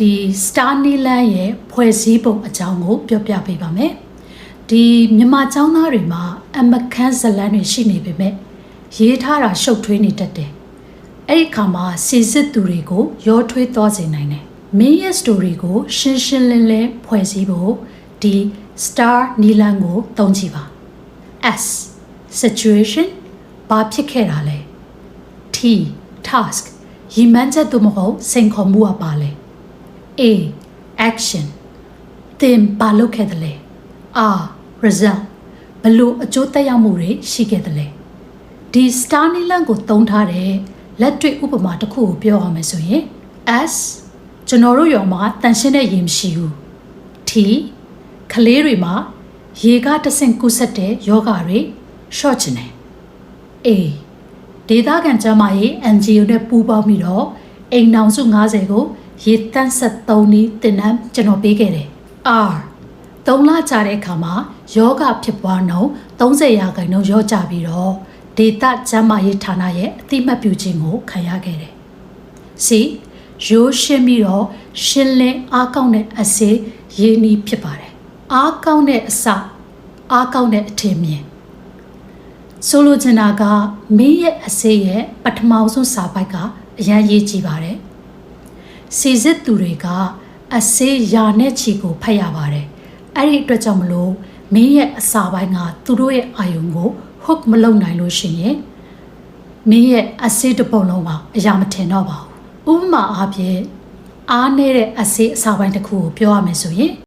ဒီ Star Nilan ရဲ့ဖွဲ့စည်းပုံအကြောင်းကိုပြောပြပေးပါမယ်ဒီမြန်မာကျောင်းသားတွေမှာအမခန်းဇလန်းတွေရှိနေပေမဲ့ရေးထားတာရှုပ်ထွေးနေတတ်တယ်အဲ့ဒီခါမှာစီစစ်သူတွေကိုရောထွေးသွားစေနိုင်တယ်မင်းရဲ့ story ကိုရှင်းရှင်းလင်းလင်းဖွဲ့စည်းဖို့ဒီ Star Nilan ကိုသုံးကြည့်ပါ S situation ဘာဖြစ်ခဲ့တာလဲ T task ရည်မှန်းချက်သို့မဟုတ်စိန်ခေါ်မှုကပါလဲ A action သင်ဘာလုပ်ခဲ့တယ်လဲ R result ဘလို့အကျိုးသက်ရောက်မှုတွေရှိခဲ့တယ်လဲဒီ Star Nilan ကိုသုံးထားတဲ့လက်တွေ့ဥပမာတစ်ခုကိုပြောရမယ်ဆိုရင် S ကျွန်တော်တို့ရောမှာတန်ရှင်းတဲ့ရေမရှိဘူး T ကလေးတွေမှာရေကတဆင့်ကူးဆက်တဲ့ယောဂတွေရှော့ချင်တယ် A ဒေသခံကျန်းမာရေး NGO နဲ့ပူးပေါင်းပြီးတော့အိမ်နောင်စု90ကိုရေတန်း73နည်းတင်နန်းကျွန်တော်ပေးခဲ့တယ် R 3လကြာတဲ့အခါမှာယောဂဖြစ်ပွားနှုန်း30%ရော့ကျပြီးတော့ဒေသကျန်းမာရေးဌာနရဲ့အသိမှတ်ပြုခြင်းကိုခံရခဲ့တယ် C ရိုးရှင်းပြီးတော့ရှင်းလင်းအားကောင်းတဲ့အစေးရင်းနှီးဖြစ်ပါတယ်အားကောင်းတဲ့အစအားကောင်းတဲ့အထင်မြင်ဆိုလိုချင်တာကမင်းရဲ့အစေးရဲ့ပထမဆုံးစာပိုက်ကအရန်ရေးကြည့်ပါတယ်စီစစ်သူတွေကအစေးရာနဲ့ချီကိုဖတ်ရပါတယ်အဲ့ဒီအတွက်ကြောင့်မလို့မင်းရဲ့အစာပိုင်းကသူတို့ရဲ့အာယုံကို hook မလုပ်နိုင်လို့ရှိရင်မင်းရဲ့အစေးတစ်ပုံလုံးကအရာမထင်တော့ပါဘူးဥပမာအားဖြင့်အားနည်းတဲ့အစေးအစာပိုင်းတစ်ခုကိုပြောရမယ်ဆိုရင်